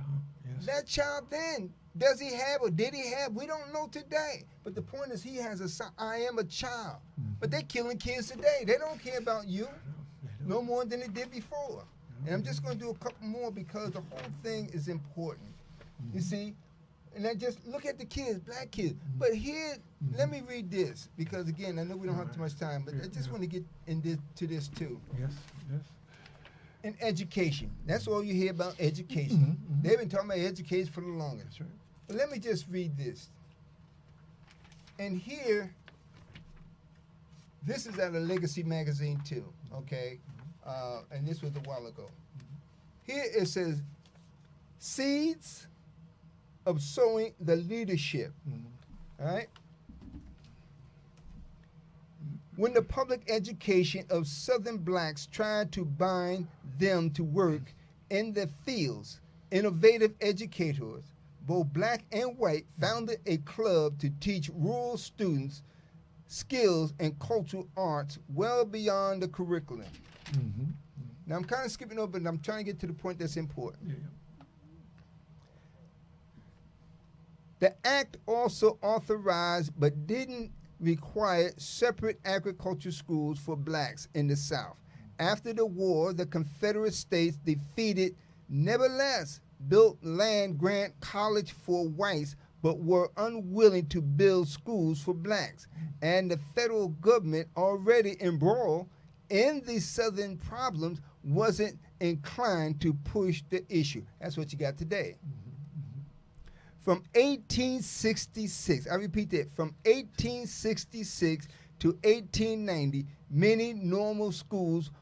That child then, does he have or did he have? We don't know today. But the point is he has a I am a child. But they're killing kids today. They don't care about you no more than they did before. And I'm just going to do a couple more because the whole thing is important. You see? And I just look at the kids, black kids. But here, let me read this because, again, I know we don't have too much time, but I just want to get to this too. In education. That's all you hear about education. They've been talking about education for the longest. But let me just read this. And here, this is out of Legacy magazine too, okay? And this was a while ago. Here it says, seeds of sowing the leadership, all right? When the public education of Southern blacks tried to bind them to work in the fields, innovative educators, both black and white, founded a club to teach rural students skills and cultural arts well beyond the curriculum. Now, I'm kind of skipping over, but I'm trying to get to the point that's important. The act also authorized but didn't require separate agriculture schools for blacks in the South. After the war, the Confederate States defeated, nevertheless, built land-grant college for whites, but were unwilling to build schools for blacks. And the federal government, already embroiled in the Southern problems, wasn't inclined to push the issue. That's what you got today. From 1866, I repeat that, from 1866 to 1890, many normal schools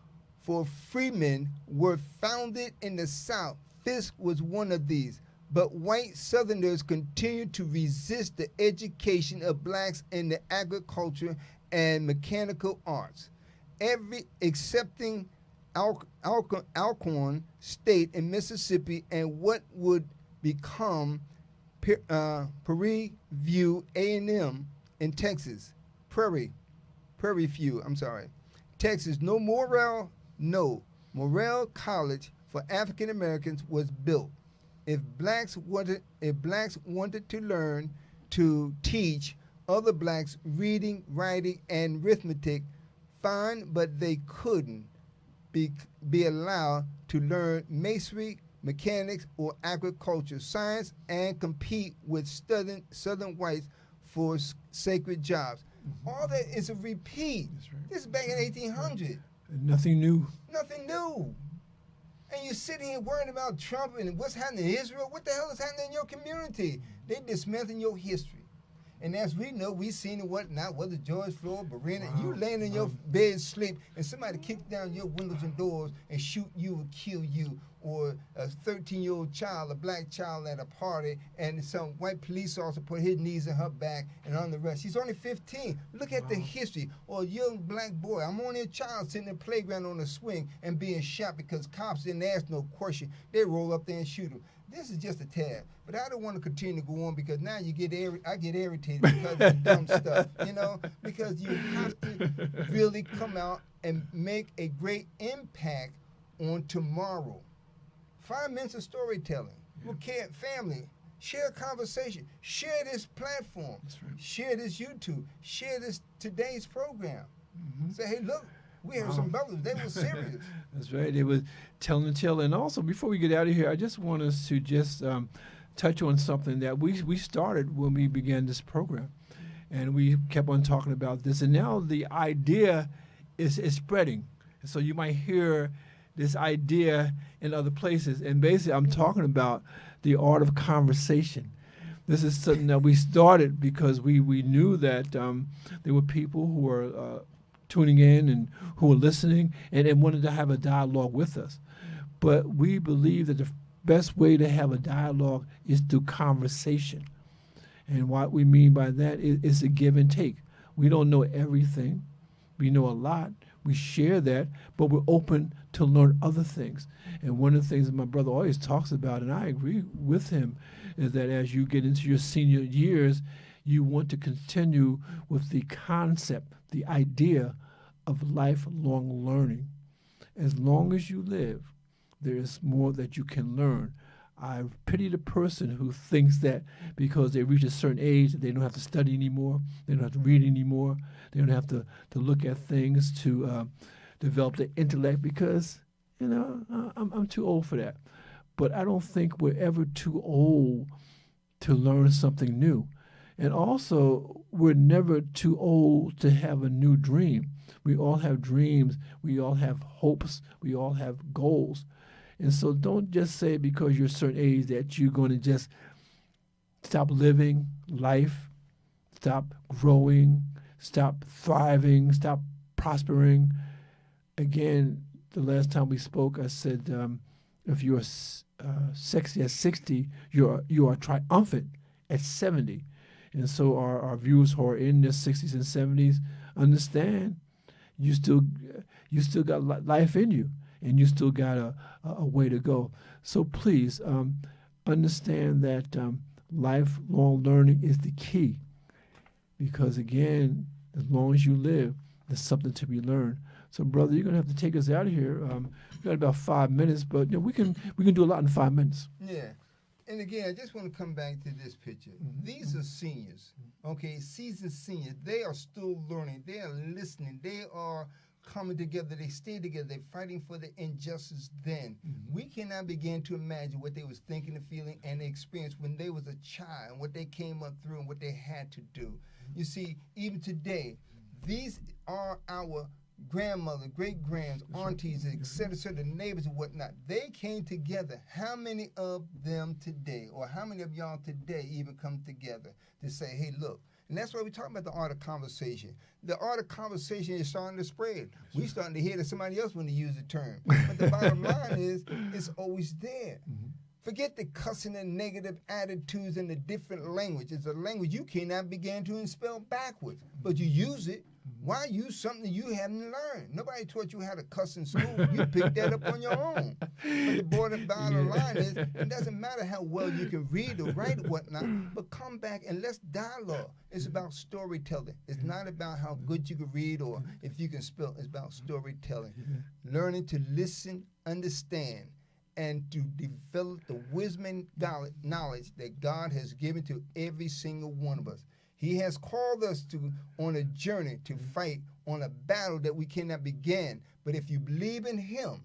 for freemen were founded in the South. Fisk was one of these. But white Southerners continued to resist the education of blacks in the agriculture and mechanical arts. Every excepting Alcorn State in Mississippi and what would become Prairie View A&M in Texas, Prairie View, Texas, Morrell College for African Americans was built. If blacks wanted to learn to teach other blacks reading, writing, and arithmetic, fine, but they couldn't be allowed to learn masonry, mechanics, or agriculture, science, and compete with Southern whites for sacred jobs. All that is a repeat. This is back in 1800. Nothing new. Nothing new. And you're sitting here worrying about Trump and what's happening in Israel. What the hell is happening in your community? They're dismantling your history. And as we know, we seen it whatnot, whether George Floyd, Berena, you laying in your bed sleep, and somebody kick down your windows and doors and shoot you or kill you, or a 13-year-old child, a black child at a party, and some white police officer put his knees in her back and on the rest. She's only 15. Look at the history. Or a young black boy, I'm only a child sitting in the playground on a swing and being shot because cops didn't ask no question. They roll up there and shoot him. This is just a tad, but I don't want to continue to go on because now I get irritated because of the dumb stuff, because you have to really come out and make a great impact on tomorrow. 5 minutes of storytelling. Yeah. Family, share a conversation, share this platform, share this YouTube, share this today's program. Say, hey, look, we have some brothers. They were serious. That's right. They were telling the tale. And also, before we get out of here, I just want us to just touch on something that we started when we began this program. And we kept on talking about this. And now the idea is spreading. So you might hear this idea in other places. And basically, I'm talking about the art of conversation. This is something that we started because we knew that there were people who were tuning in and who were listening and wanted to have a dialogue with us. But we believe that the best way to have a dialogue is through conversation. And what we mean by that is a give and take. We don't know everything. We know a lot. We share that, but we're open to learn other things. And one of the things that my brother always talks about, and I agree with him, is that as you get into your senior years, you want to continue with the concept, the idea of lifelong learning. As long as you live, there is more that you can learn. I pity the person who thinks that because they reach a certain age, they don't have to study anymore, they don't have to read anymore, they don't have to look at things to develop their intellect because, I'm too old for that. But I don't think we're ever too old to learn something new. And also, we're never too old to have a new dream. We all have dreams. We all have hopes. We all have goals. And so don't just say because you're a certain age that you're going to just stop living life, stop growing, stop thriving, stop prospering. Again, the last time we spoke, I said if you're sexy at 60, you are triumphant at 70. And so our viewers who are in their 60s and 70s understand you still got life in you, and you still got a way to go. So please understand that lifelong learning is the key, because again, as long as you live, there's something to be learned. So, brother, you're gonna have to take us out of here. We've got about 5 minutes, but we can do a lot in 5 minutes. Yeah. And again, I just want to come back to this picture. These are seniors, okay, seasoned seniors. They are still learning. They are listening. They are coming together. They stay together. They're fighting for the injustice then. We cannot begin to imagine what they was thinking and feeling and experienced when they was a child and what they came up through and what they had to do. You see, even today, these are our grandmother, great-grands, aunties, etc., the neighbors and whatnot. They came together. How many of them today, or how many of y'all today even come together to say, hey, look, and that's why we're talking about the art of conversation. The art of conversation is starting to spread. We're starting to hear that somebody else want to use the term. But the bottom line is, it's always there. Forget the cussing and negative attitudes and the different language. It's a language you cannot begin to spell backwards, but you use it. Why use something you haven't learned? Nobody taught you how to cuss in school. You picked that up on your own. But the bottom line is, it doesn't matter how well you can read or write or whatnot, but come back and let's dialogue. It's about storytelling. It's not about how good you can read or if you can spell. It's about storytelling. Learning to listen, understand, and to develop the wisdom and knowledge that God has given to every single one of us. He has called us on a journey to fight on a battle that we cannot begin. But if you believe in him,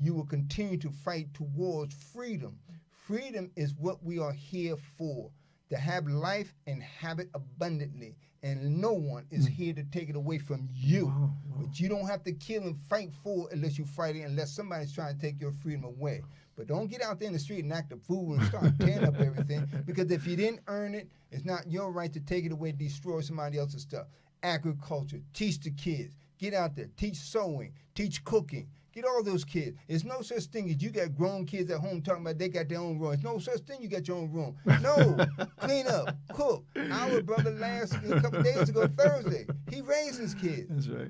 you will continue to fight towards freedom. Freedom is what we are here for, to have life and have it abundantly. And no one is here to take it away from you. But you don't have to kill and fight for it unless you fight it, unless somebody's trying to take your freedom away. But don't get out there in the street and act a fool and start tearing up everything. Because if you didn't earn it, it's not your right to take it away and destroy somebody else's stuff. Agriculture, teach the kids. Get out there, teach sewing, teach cooking. Get all those kids. There's no such thing as you got grown kids at home talking about they got their own room. There's no such thing you got your own room. No, clean up, cook. Our brother a couple of days ago, Thursday, he raised his kids. That's right.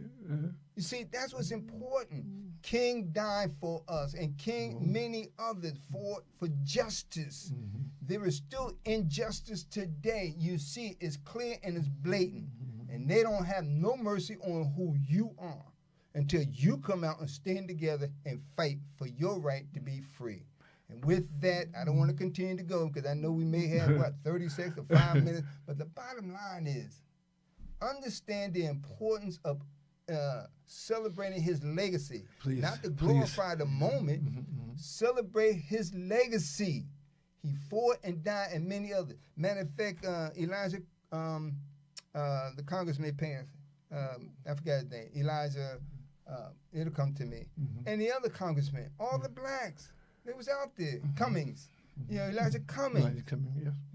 You see, that's what's important. King died for us, and many others fought for justice. There is still injustice today. You see, it's clear and it's blatant. And they don't have no mercy on who you are until you come out and stand together and fight for your right to be free. And with that, I don't want to continue to go because I know we may have, 30 seconds or 5 minutes. But the bottom line is, understand the importance of celebrating his legacy. Please, not to glorify the moment, celebrate his legacy. He fought and died, and many others. Matter of fact, Elijah, the congressman passed. I forgot his name. Elijah, it'll come to me. And the other congressmen, all the blacks, they was out there. Cummings, Elijah Cummings.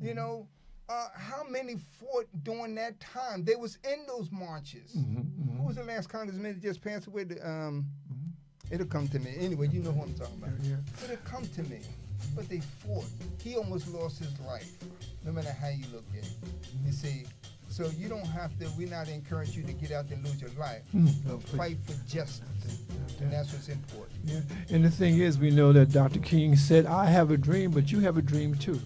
You know, how many fought during that time? They was in those marches. Who was the last congressman that just passed away? It'll come to me. Anyway, you know who I'm talking about. It'll come to me. But they fought. He almost lost his life, no matter how you look at it. You see, so you don't have to, we're not encouraging you to get out there and lose your life. But fight for justice. And that's what's important. Yeah. And the thing is, we know that Dr. King said, I have a dream, but you have a dream too.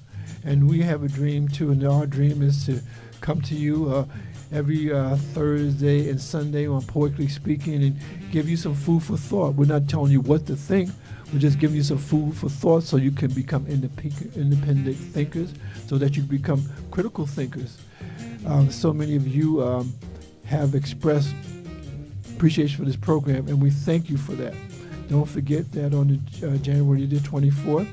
And we have a dream too. And our dream is to come to you every Thursday and Sunday on Poetically Speaking and give you some food for thought. We're not telling you what to think. We're just giving you some food for thought so you can become independent thinkers, so that you become critical thinkers. So many of you have expressed appreciation for this program, and we thank you for that. Don't forget that on the January the 24th,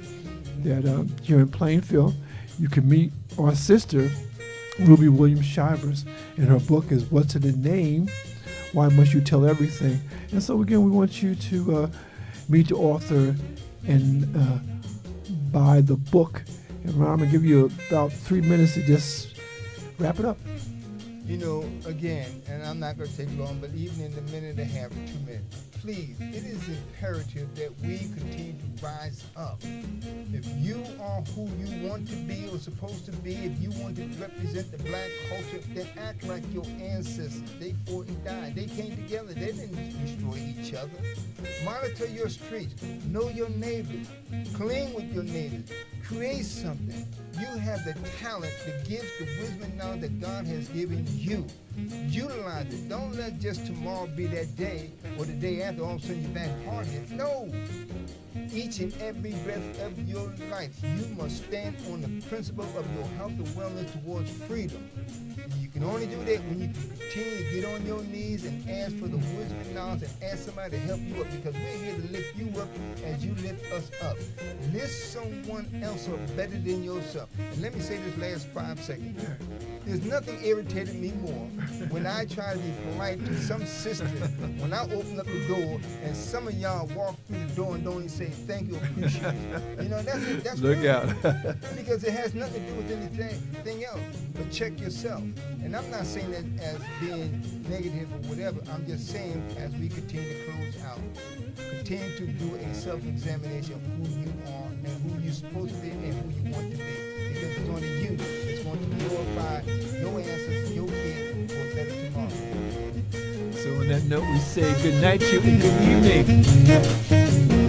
that here in Plainfield, you can meet our sister, Ruby Williams Shivers, and her book is What's in a Name? Why Must You Tell Everything? And so again, we want you to meet the author and buy the book. And Ron, I'm going to give you about 3 minutes to just wrap it up. You know, again, and I'm not going to take long, but even in the minute and a half or 2 minutes, please, it is imperative that we continue to rise up. If you are who you want to be or supposed to be, if you want to represent the black culture, then act like your ancestors. They fought and died. They came together. They didn't destroy each other. Monitor your streets. Know your neighbors. Clean with your neighbors. Create something. You have the talent, the gifts, the wisdom and knowledge that God has given you. Utilize it. Don't let just tomorrow be that day or the day after all of a sudden you're back hard-headed. No. Each and every breath of your life, you must stand on the principle of your health and wellness towards freedom. And you can only do that when you can continue to get on your knees and ask for the wisdom and knowledge and ask somebody to help you up, because we're here to lift you up as you lift us up. Lift someone else up better than yourself. And let me say this last 5 seconds. There's nothing irritated me more when I try to be polite to some sister when I open up the door and some of y'all walk through the door and don't even say thank you, appreciate it. You know, that's Look out. Because it has nothing to do with anything else. But check yourself. And I'm not saying that as being negative or whatever. I'm just saying as we continue to close out, continue to do a self-examination of who you are and who you're supposed to be and who you want to be. Because it's only you that's going to glorify your ancestors, your kids, for a better tomorrow. So on that note, we say good night to you and good evening.